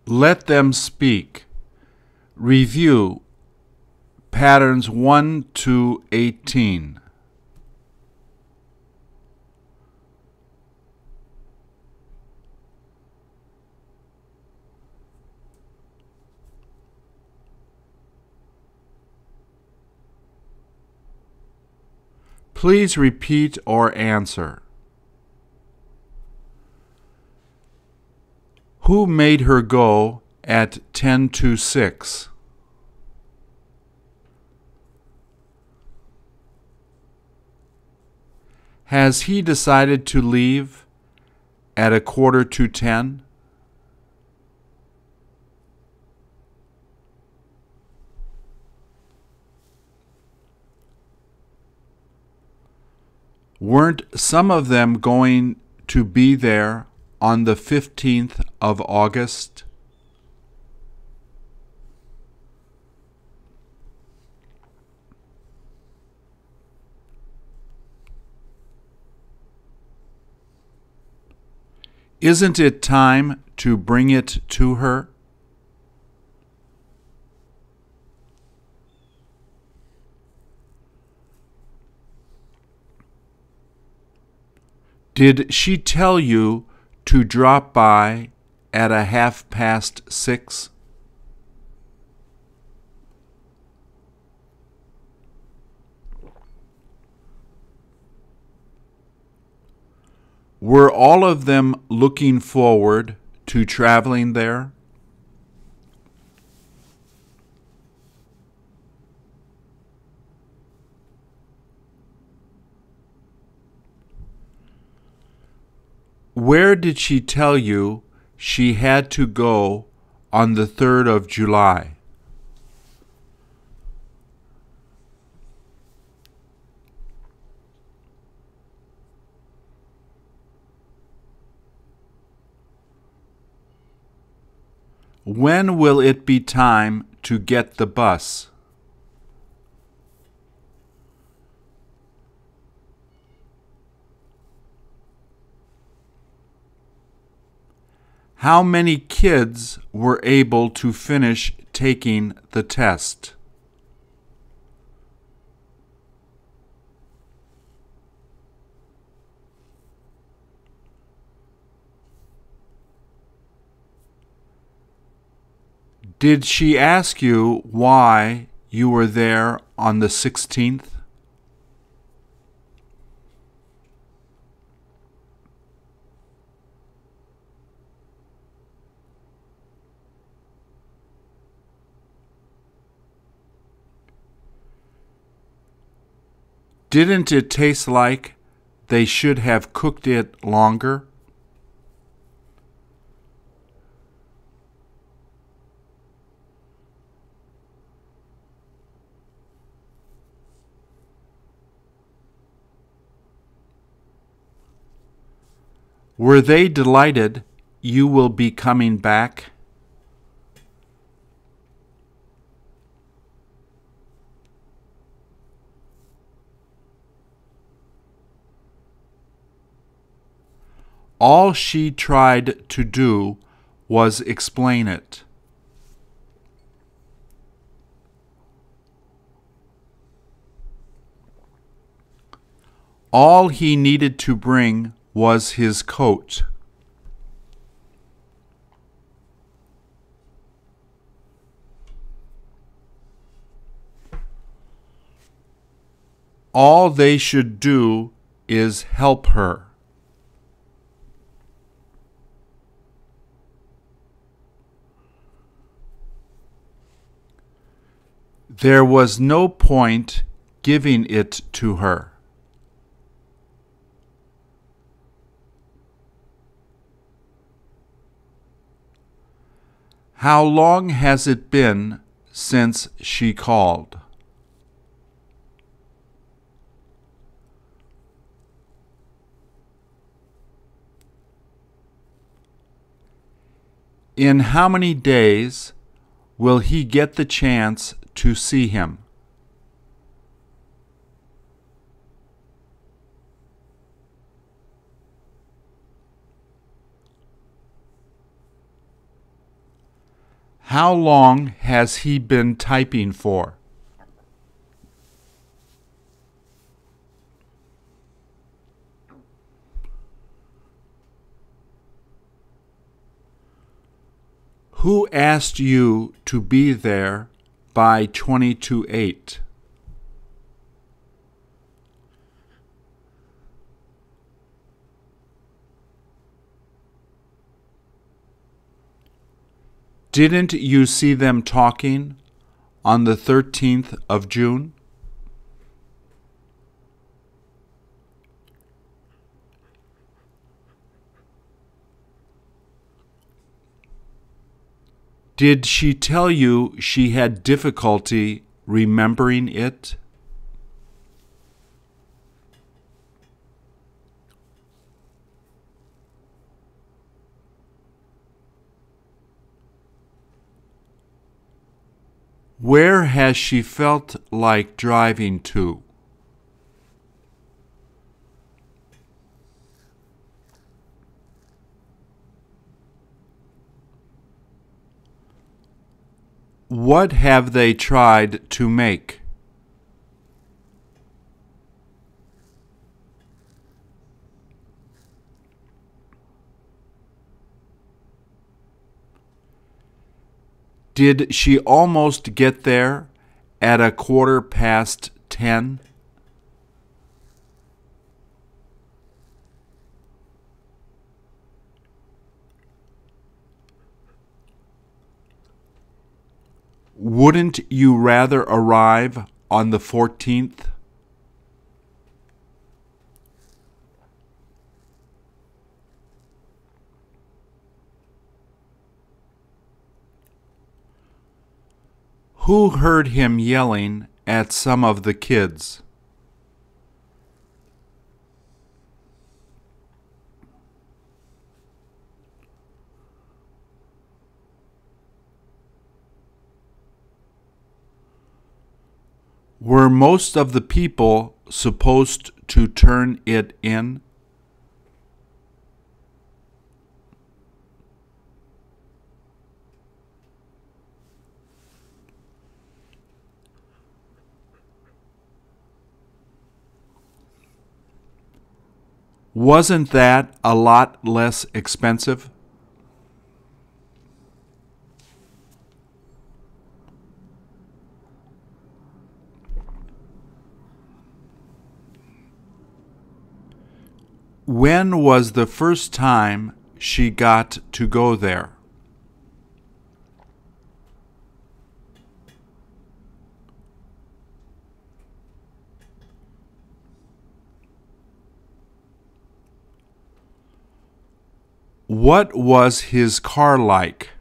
Let them speak. Review patterns 1 to 18. Please repeat or answer. Who made her go at 10 to 6? Has he decided to leave at a quarter to 10? Weren't some of them going to be there on the 15th of August? Isn't it time to bring it to her? Did she tell you to drop by at 6:30? Were all of them looking forward to traveling there? Where did she tell you she had to go on the 3rd of July? When will it be time to get the bus? How many kids were able to finish taking the test? Did she ask you why you were there on the 16th? Didn't it taste like they should have cooked it longer? Were they delighted you will be coming back? All she tried to do was explain it. All he needed to bring was his coat. All they should do is help her. There was no point giving it to her. How long has it been since she called? In how many days will he get the chance to see him? How long has he been typing for? Who asked you to be there by 20 to 8? Didn't you see them talking on the 13th of June? Did she tell you she had difficulty remembering it? Where has she felt like driving to? What have they tried to make? Did she almost get there at 10:15? Wouldn't you rather arrive on the 14th? Who heard him yelling at some of the kids? Were most of the people supposed to turn it in? Wasn't that a lot less expensive? When was the first time she got to go there? What was his car like?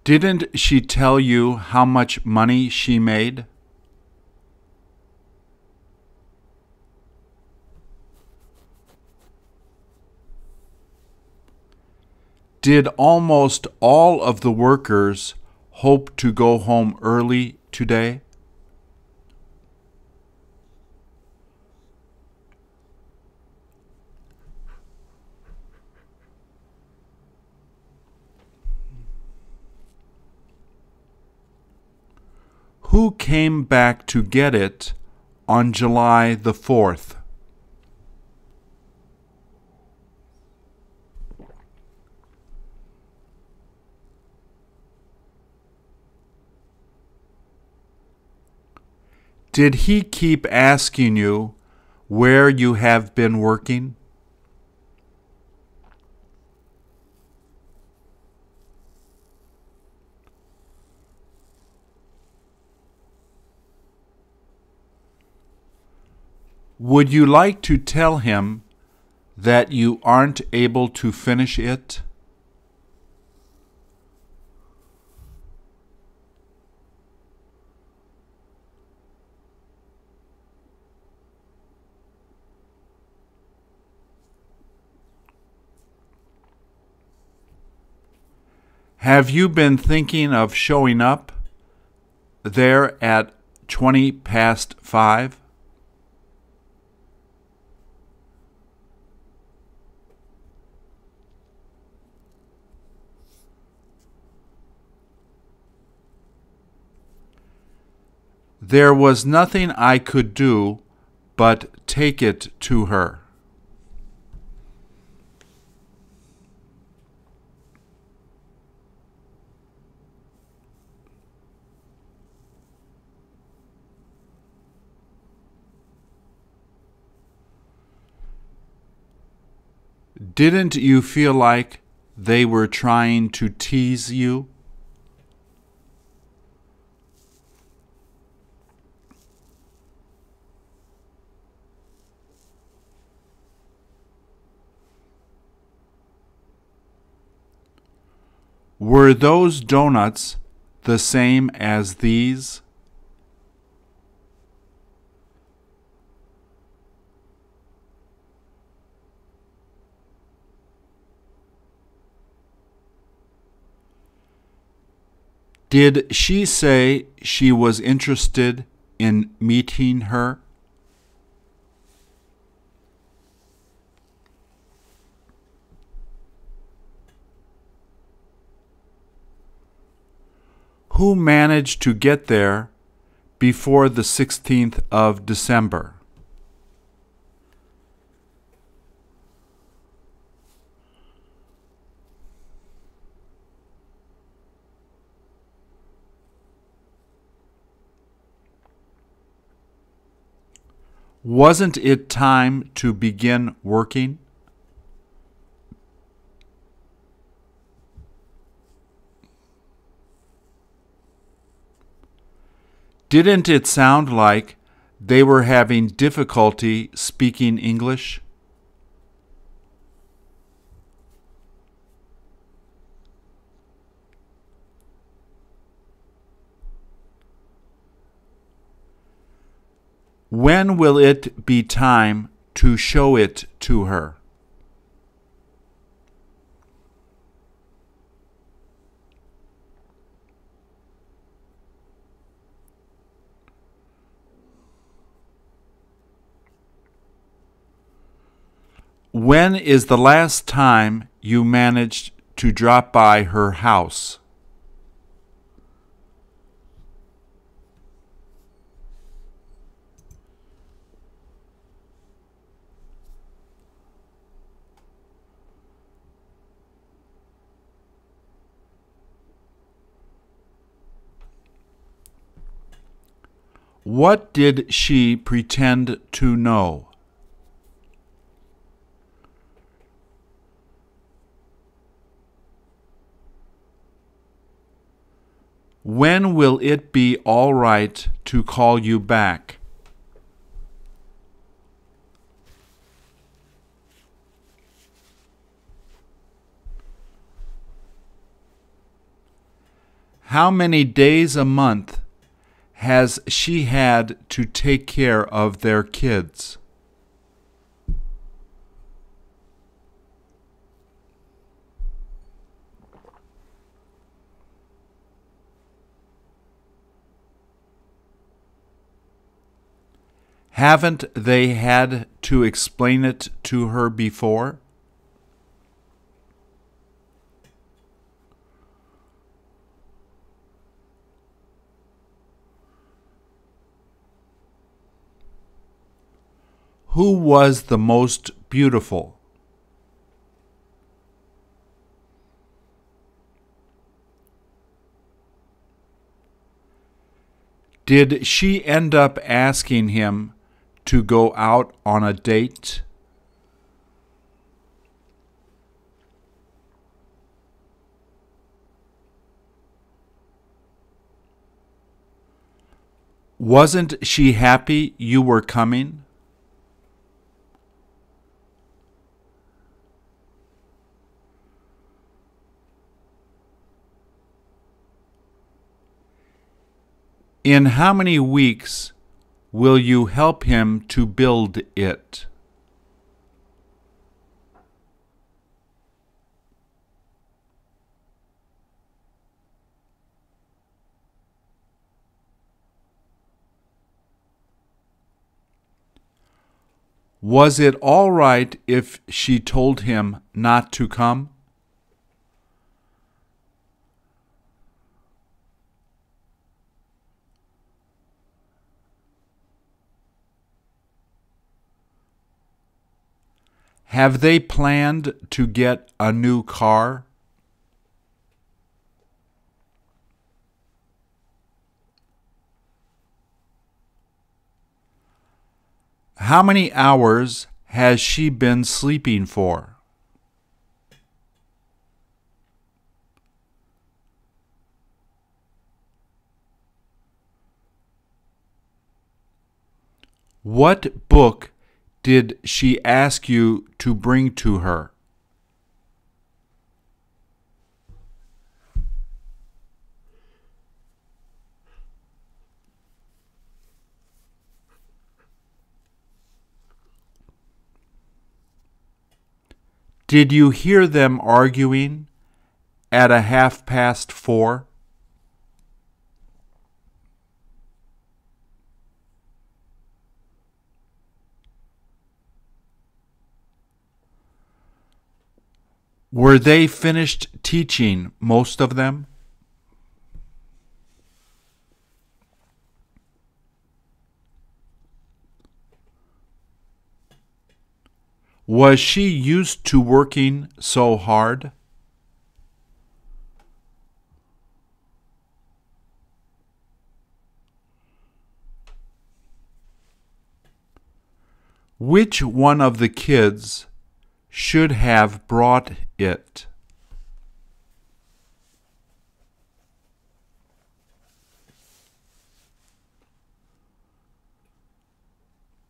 Didn't she tell you how much money she made? Did almost all of the workers hope to go home early today? Who came back to get it on July the 4th? Did he keep asking you where you have been working? Would you like to tell him that you aren't able to finish it? Have you been thinking of showing up there at 5:20? There was nothing I could do but take it to her. Didn't you feel like they were trying to tease you? Were those donuts the same as these? Did she say she was interested in meeting her? Who managed to get there before the 16th of December? Wasn't it time to begin working? Didn't it sound like they were having difficulty speaking English? When will it be time to show it to her? When is the last time you managed to drop by her house? What did she pretend to know? When will it be all right to call you back? How many days a month has she had to take care of their kids? Haven't they had to explain it to her before? Who was the most beautiful? Did she end up asking him to go out on a date? Wasn't she happy you were coming? In how many weeks will you help him to build it? Was it all right if she told him not to come? Have they planned to get a new car? How many hours has she been sleeping for? What book did she ask you to bring to her? Did you hear them arguing at 4:30? Were they finished teaching most of them? Was she used to working so hard? Which one of the kids should have brought it?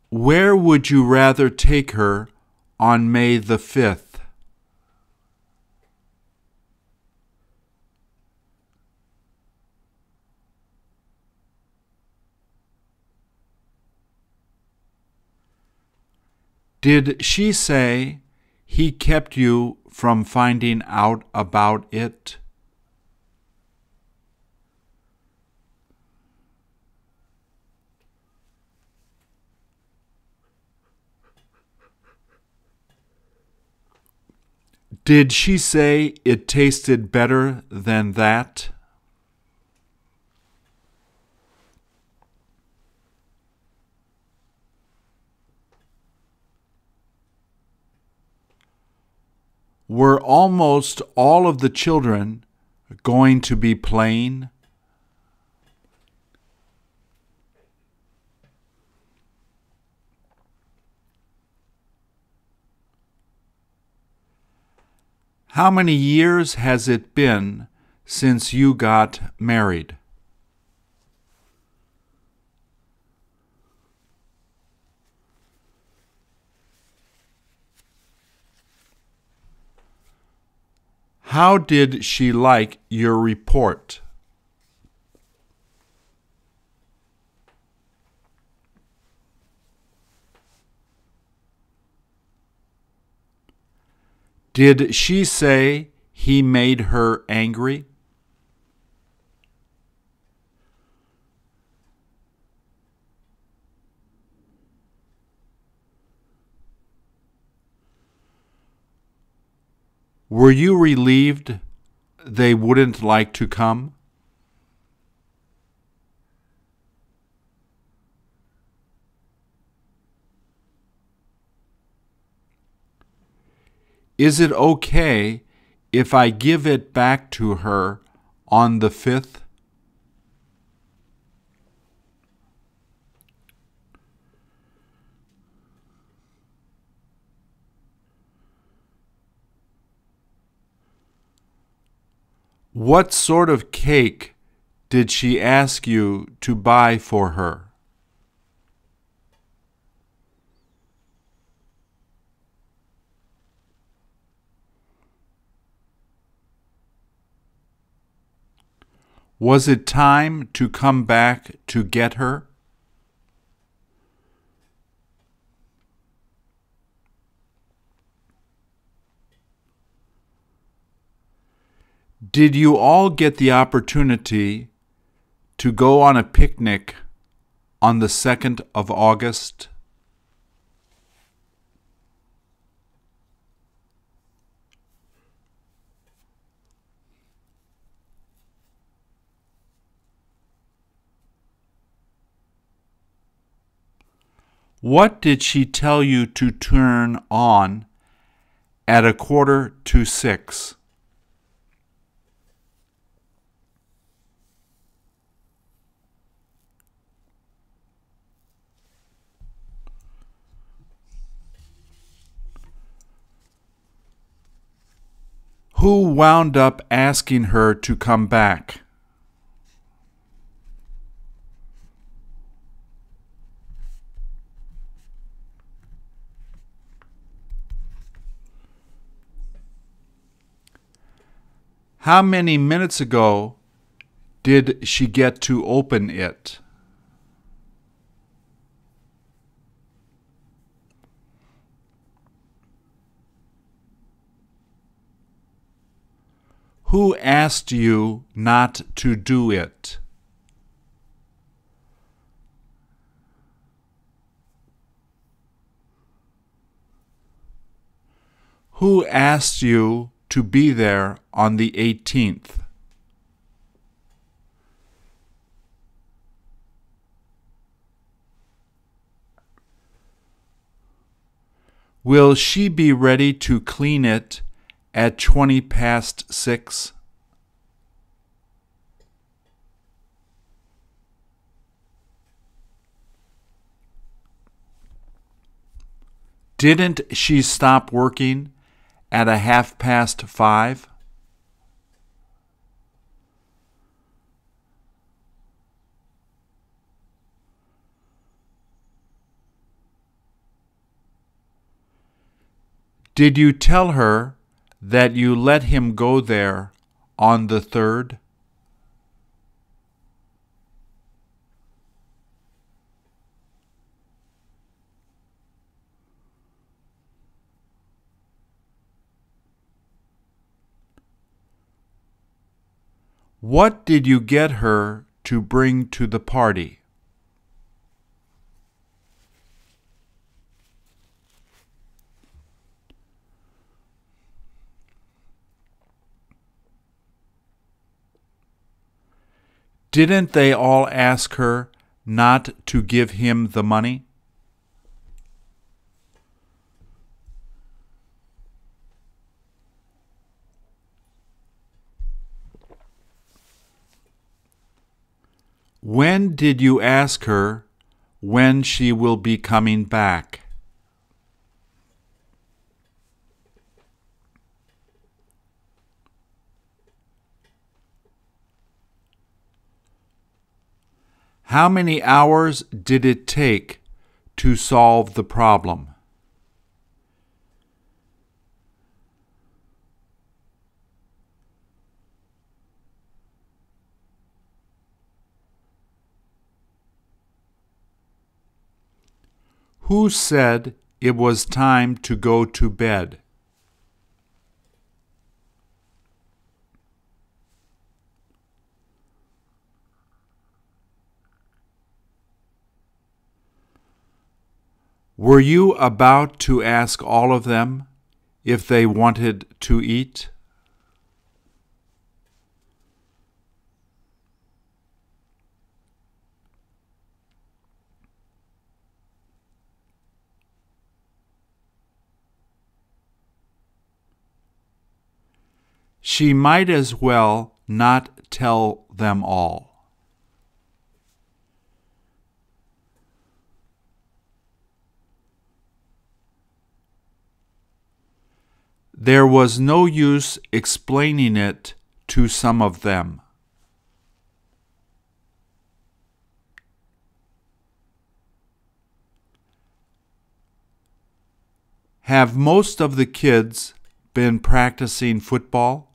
Where would you rather take her on May the 5th? Did she say he kept you from finding out about it? Did she say it tasted better than that? Were almost all of the children going to be playing? How many years has it been since you got married? How did she like your report? Did she say he made her angry? Were you relieved they wouldn't like to come? Is it okay if I give it back to her on the 5th? What sort of cake did she ask you to buy for her? Was it time to come back to get her? Did you all get the opportunity to go on a picnic on the 2nd of August? What did she tell you to turn on at 5:45. Who wound up asking her to come back? How many minutes ago did she get to open it? Who asked you not to do it? Who asked you to be there on the 18th? Will she be ready to clean it at 6:20? Didn't she stop working at 5:30? Did you tell her that you let him go there on the 3rd? What did you get her to bring to the party? Didn't they all ask her not to give him the money? When did you ask her when she will be coming back? How many hours did it take to solve the problem? Who said it was time to go to bed? Were you about to ask all of them if they wanted to eat? She might as well not tell them all. There was no use explaining it to some of them. Have most of the kids been practicing football?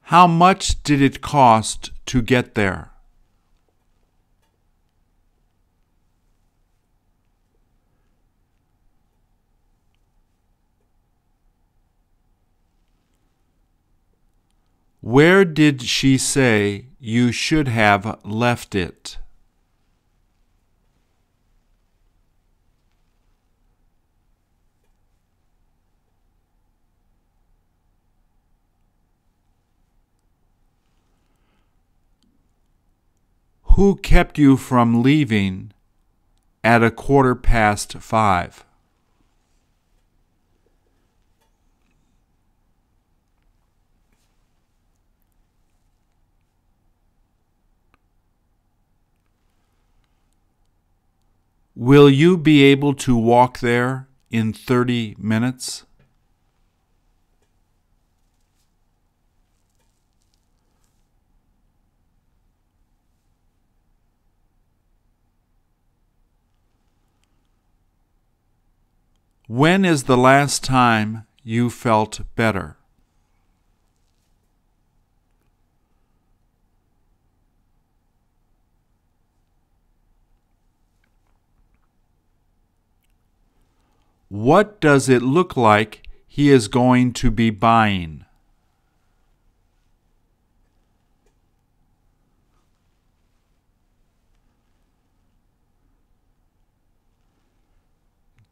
How much did it cost to get there? Where did she say you should have left it? Who kept you from leaving at 5:15? Will you be able to walk there in 30 minutes? When is the last time you felt better? What does it look like he is going to be buying?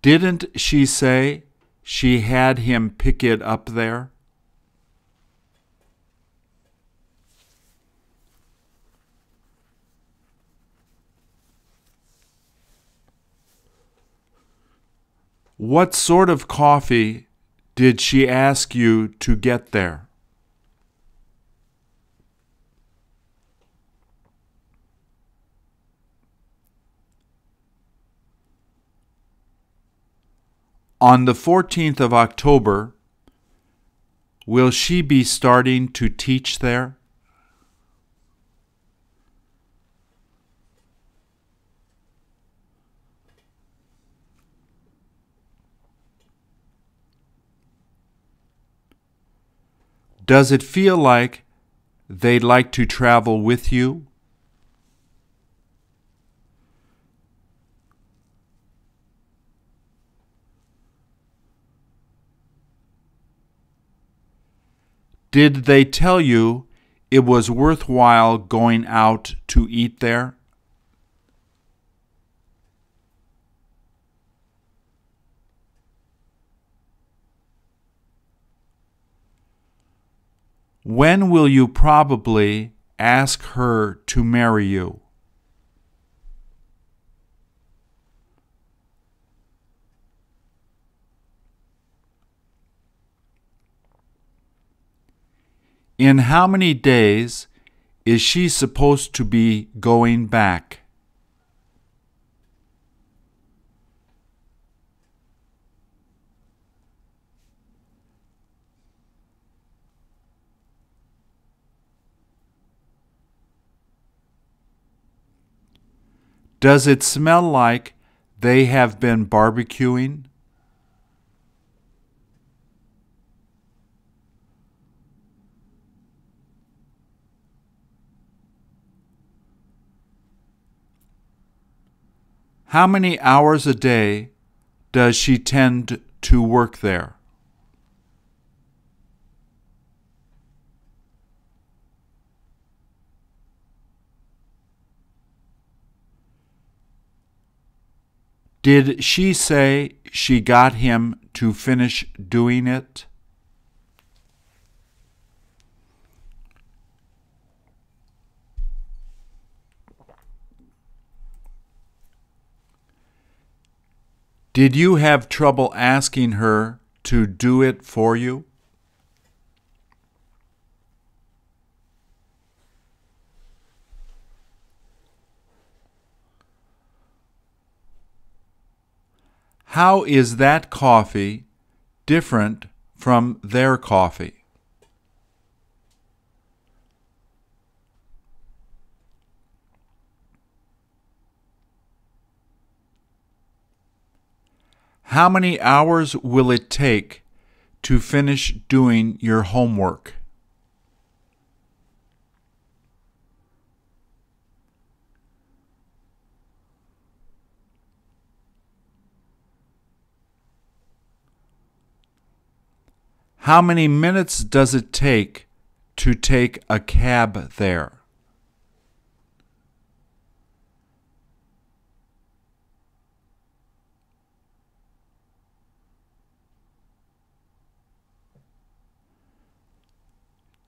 Didn't she say she had him pick it up there? What sort of coffee did she ask you to get there? On the 14th of October, will she be starting to teach there? Does it feel like they'd like to travel with you? Did they tell you it was worthwhile going out to eat there? When will you probably ask her to marry you? In how many days is she supposed to be going back? Does it smell like they have been barbecuing? How many hours a day does she tend to work there? Did she say she got him to finish doing it? Did you have trouble asking her to do it for you? How is that coffee different from their coffee? How many hours will it take to finish doing your homework? How many minutes does it take to take a cab there?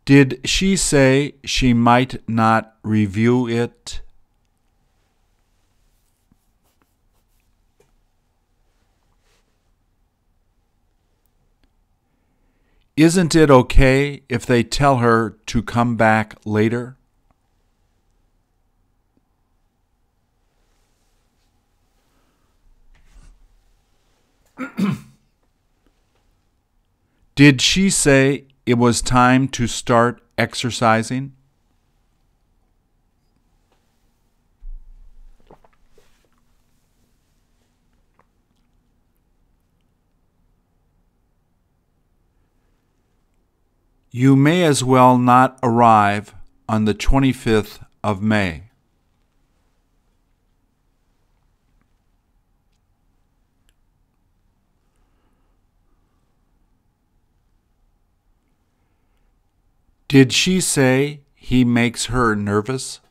Did she say she might not review it? Isn't it okay if they tell her to come back later? Did she say it was time to start exercising? You may as well not arrive on the 25th of May. Did she say he makes her nervous?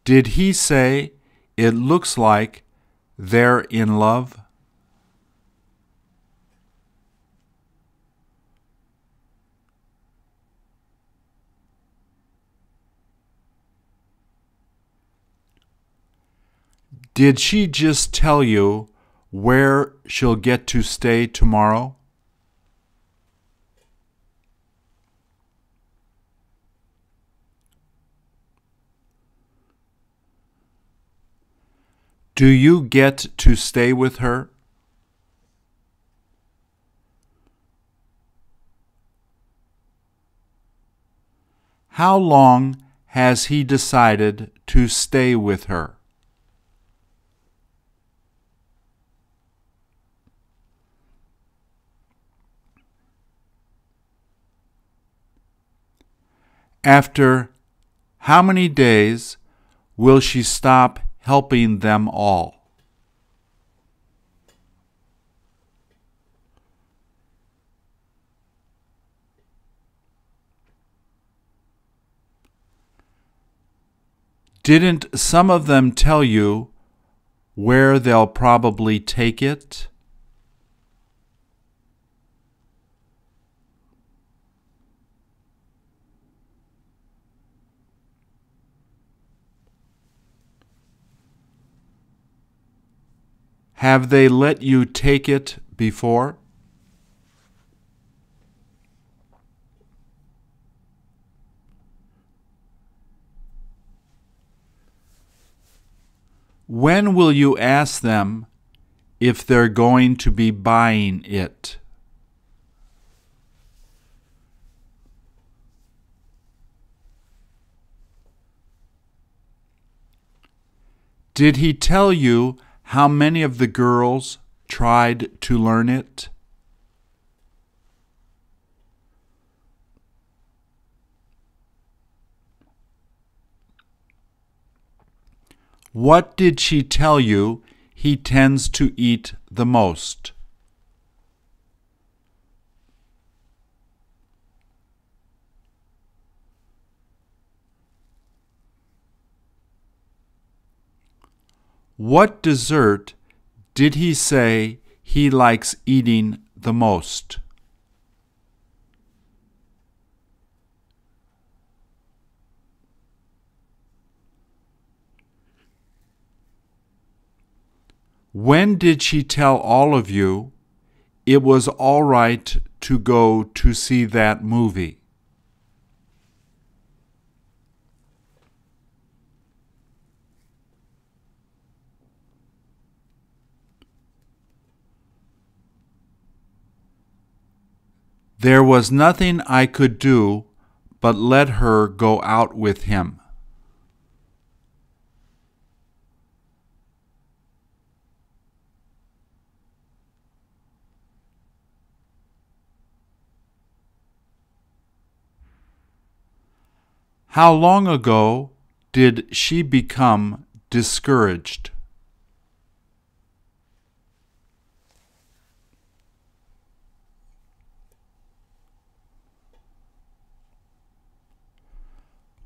Did he say it looks like they're in love? Did she just tell you where she'll get to stay tomorrow? Do you get to stay with her? How long has he decided to stay with her? After how many days will she stop helping them all? Didn't some of them tell you where they'll probably take it? Have they let you take it before? When will you ask them if they're going to be buying it? Did he tell you how many of the girls tried to learn it? What did she tell you he tends to eat the most? What dessert did he say he likes eating the most? When did she tell all of you it was all right to go to see that movie? There was nothing I could do but let her go out with him. How long ago did she become discouraged?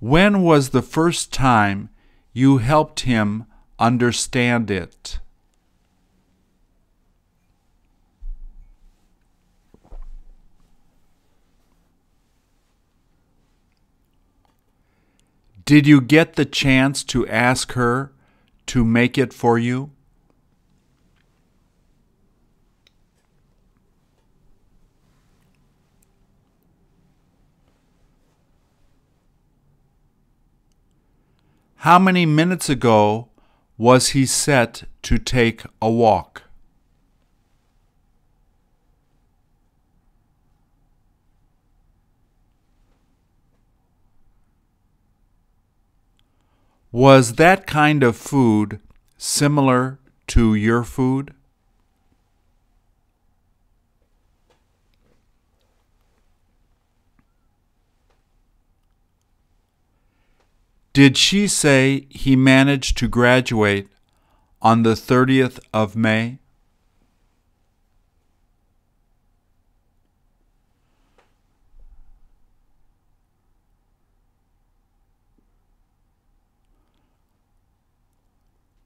When was the first time you helped him understand it? Did you get the chance to ask her to make it for you? How many minutes ago was he set to take a walk? Was that kind of food similar to your food? Did she say he managed to graduate on the 30th of May?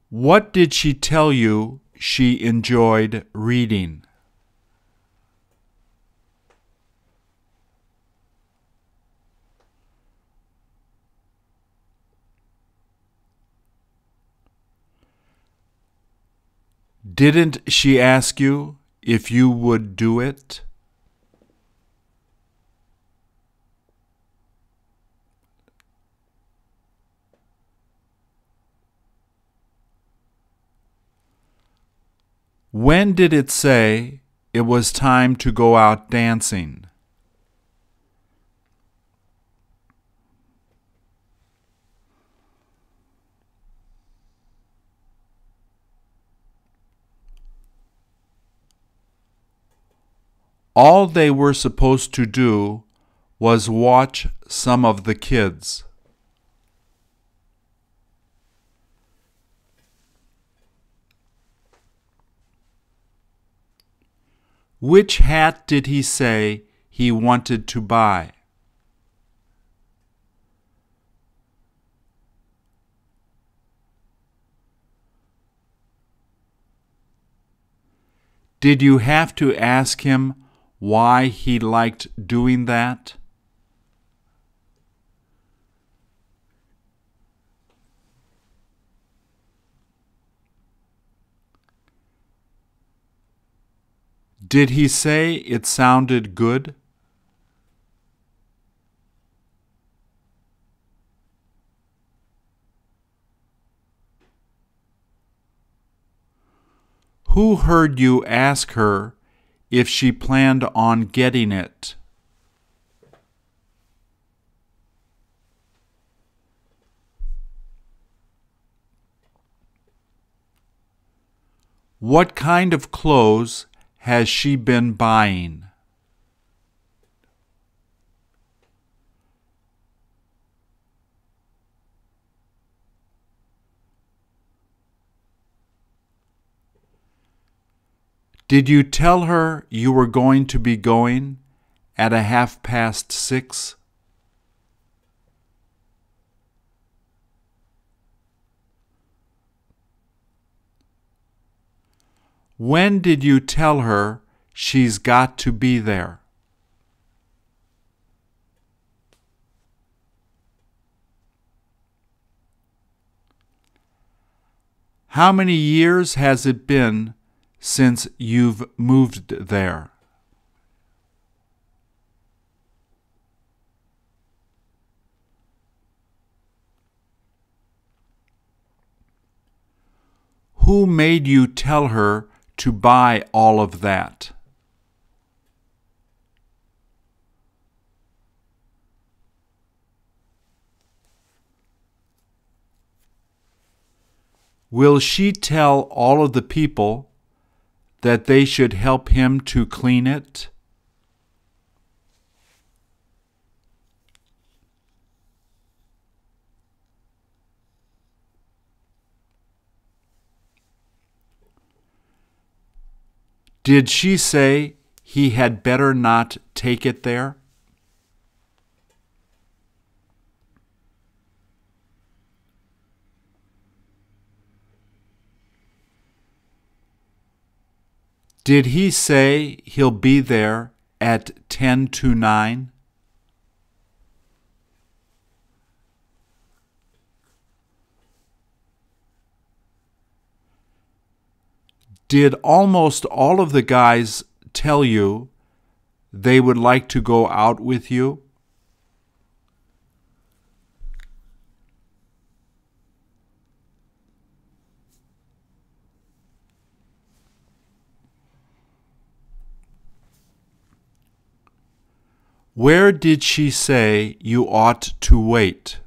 What did she tell you she enjoyed reading? Didn't she ask you if you would do it? When did it say it was time to go out dancing? All they were supposed to do was watch some of the kids. Which hat did he say he wanted to buy? Did you have to ask him why he liked doing that? Did he say it sounded good? Who heard you ask her if she planned on getting it? What kind of clothes has she been buying? Did you tell her you were going to be going at 6:30? When did you tell her she's got to be there? How many years has it been since you've moved there? Who made you tell her to buy all of that? Will she tell all of the people that they should help him to clean it? Did she say he had better not take it there? Did he say he'll be there at 10 to 9? Did almost all of the guys tell you they would like to go out with you? Where did she say you ought to wait?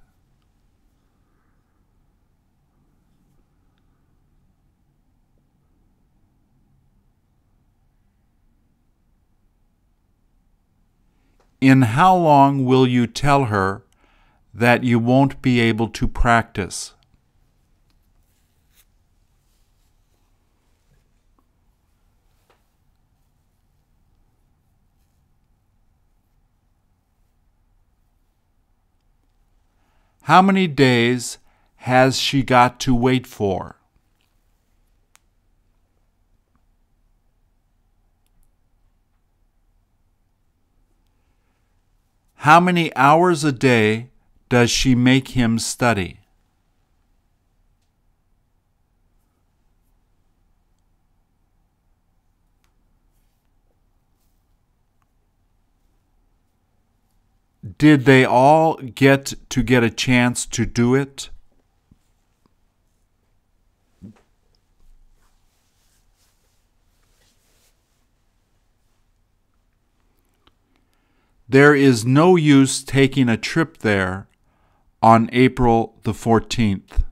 In how long will you tell her that you won't be able to practice? How many days has she got to wait for? How many hours a day does she make him study? Did they all get a chance to do it? There is no use taking a trip there on April the 14th.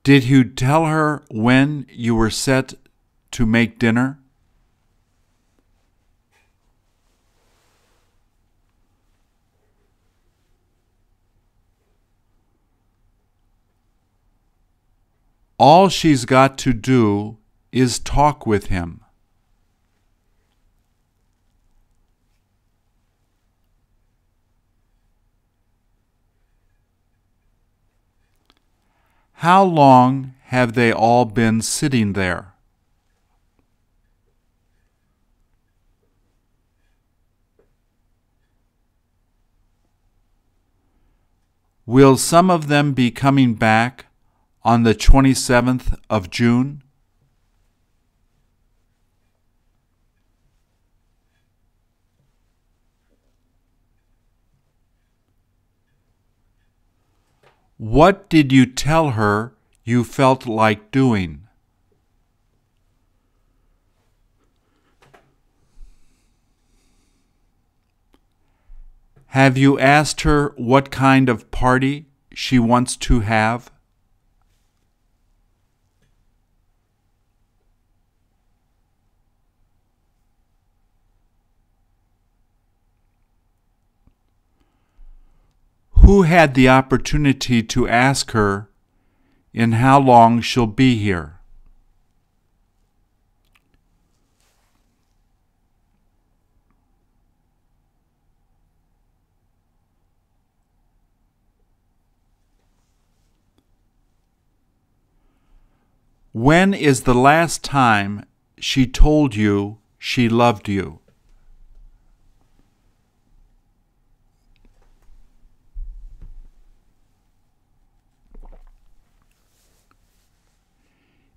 Did you tell her when you were set to make dinner? All she's got to do is talk with him. How long have they all been sitting there? Will some of them be coming back on the 27th of June? What did you tell her you felt like doing? Have you asked her what kind of party she wants to have? Who had the opportunity to ask her in how long she'll be here? When is the last time she told you she loved you?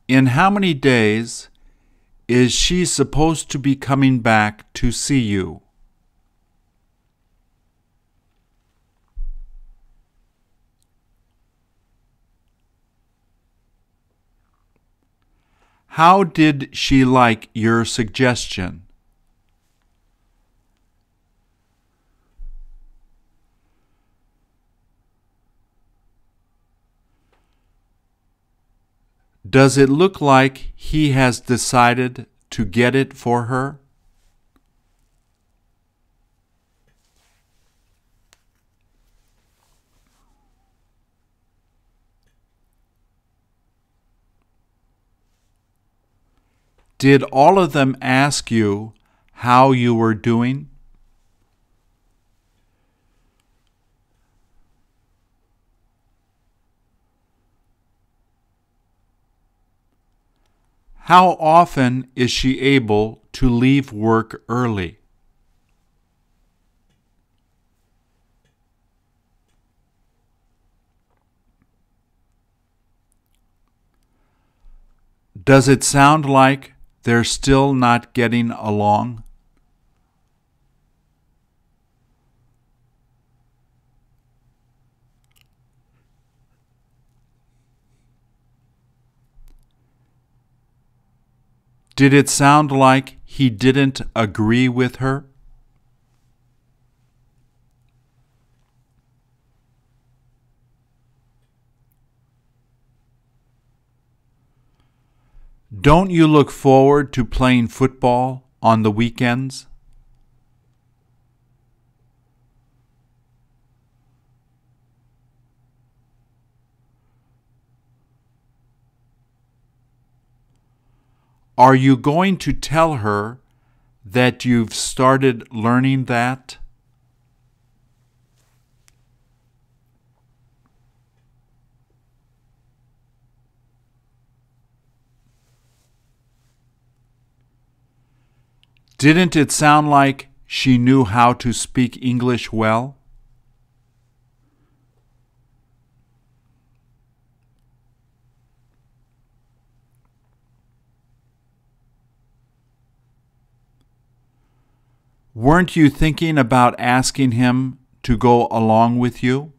In how many days is she supposed to be coming back to see you? How did she like your suggestion? Does it look like he has decided to get it for her? Did all of them ask you how you were doing? How often is she able to leave work early? Does it sound like they're still not getting along? Did it sound like he didn't agree with her? Don't you look forward to playing football on the weekends? Are you going to tell her that you've started learning that? Didn't it sound like she knew how to speak English well? Weren't you thinking about asking him to go along with you?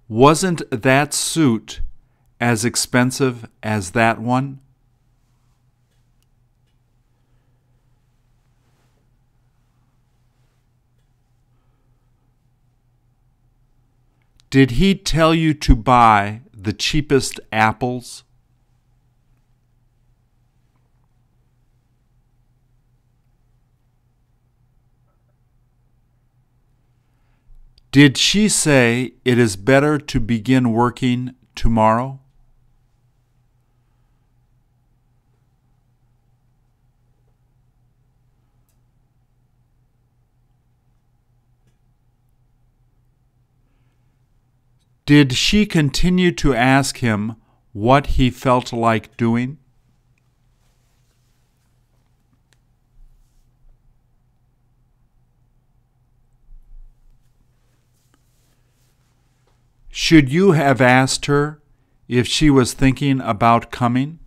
Wasn't that suit as expensive as that one? Did he tell you to buy the cheapest apples? Did she say it is better to begin working tomorrow? Did she continue to ask him what he felt like doing? Should you have asked her if she was thinking about coming?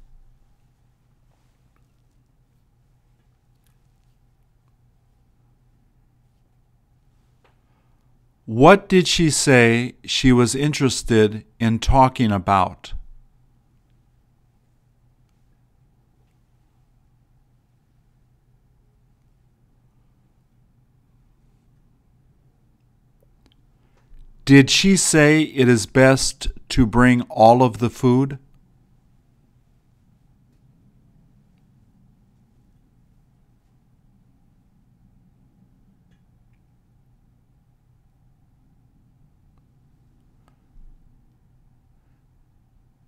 What did she say she was interested in talking about? Did she say it is best to bring all of the food?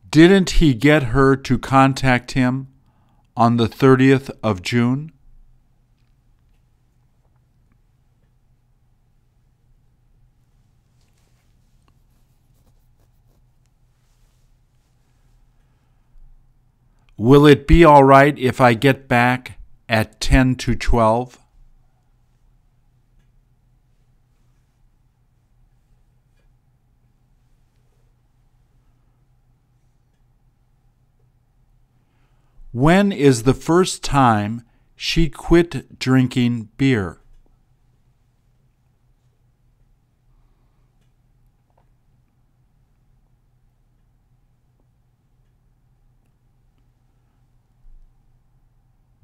Didn't he get her to contact him on the 30th of June? Will it be all right if I get back at 10 to 12? When is the first time she quit drinking beer?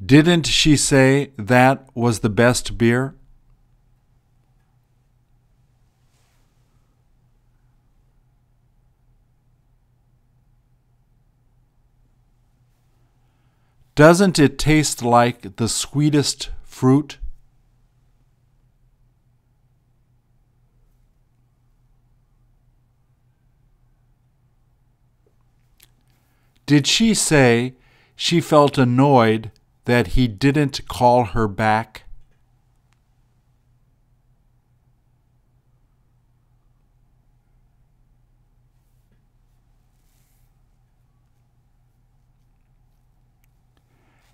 Didn't she say that was the best beer? Doesn't it taste like the sweetest fruit? Did she say she felt annoyed that he didn't call her back?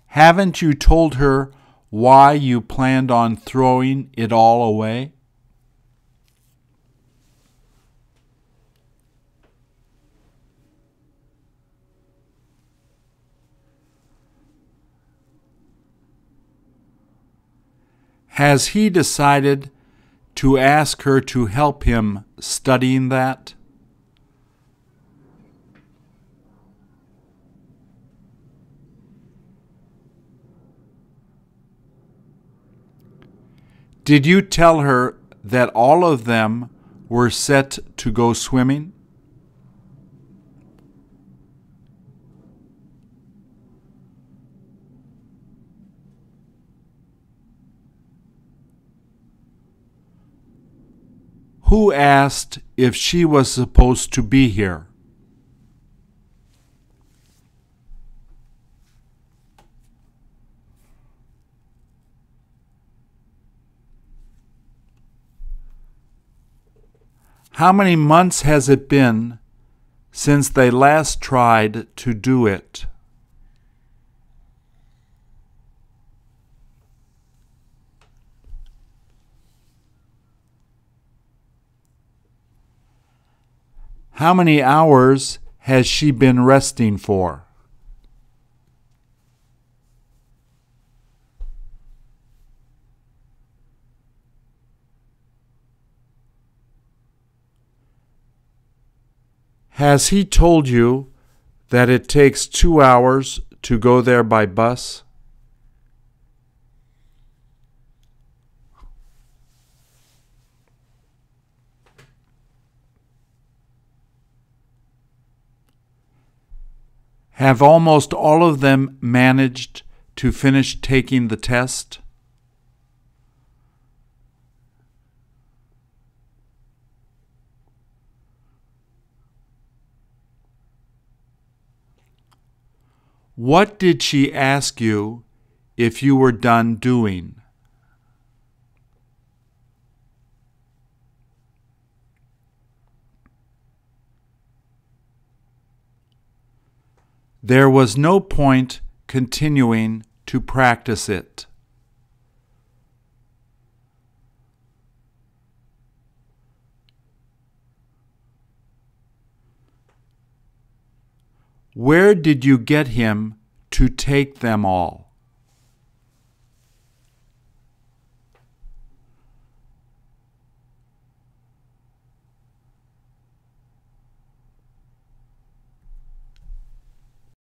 Haven't you told her why you planned on throwing it all away? Has he decided to ask her to help him studying that? Did you tell her that all of them were set to go swimming? Who asked if she was supposed to be here? How many months has it been since they last tried to do it? How many hours has she been resting for? Has he told you that it takes 2 hours to go there by bus? Have almost all of them managed to finish taking the test? What did she ask you if you were done doing? There was no point continuing to practice it. Where did you get him to take them all?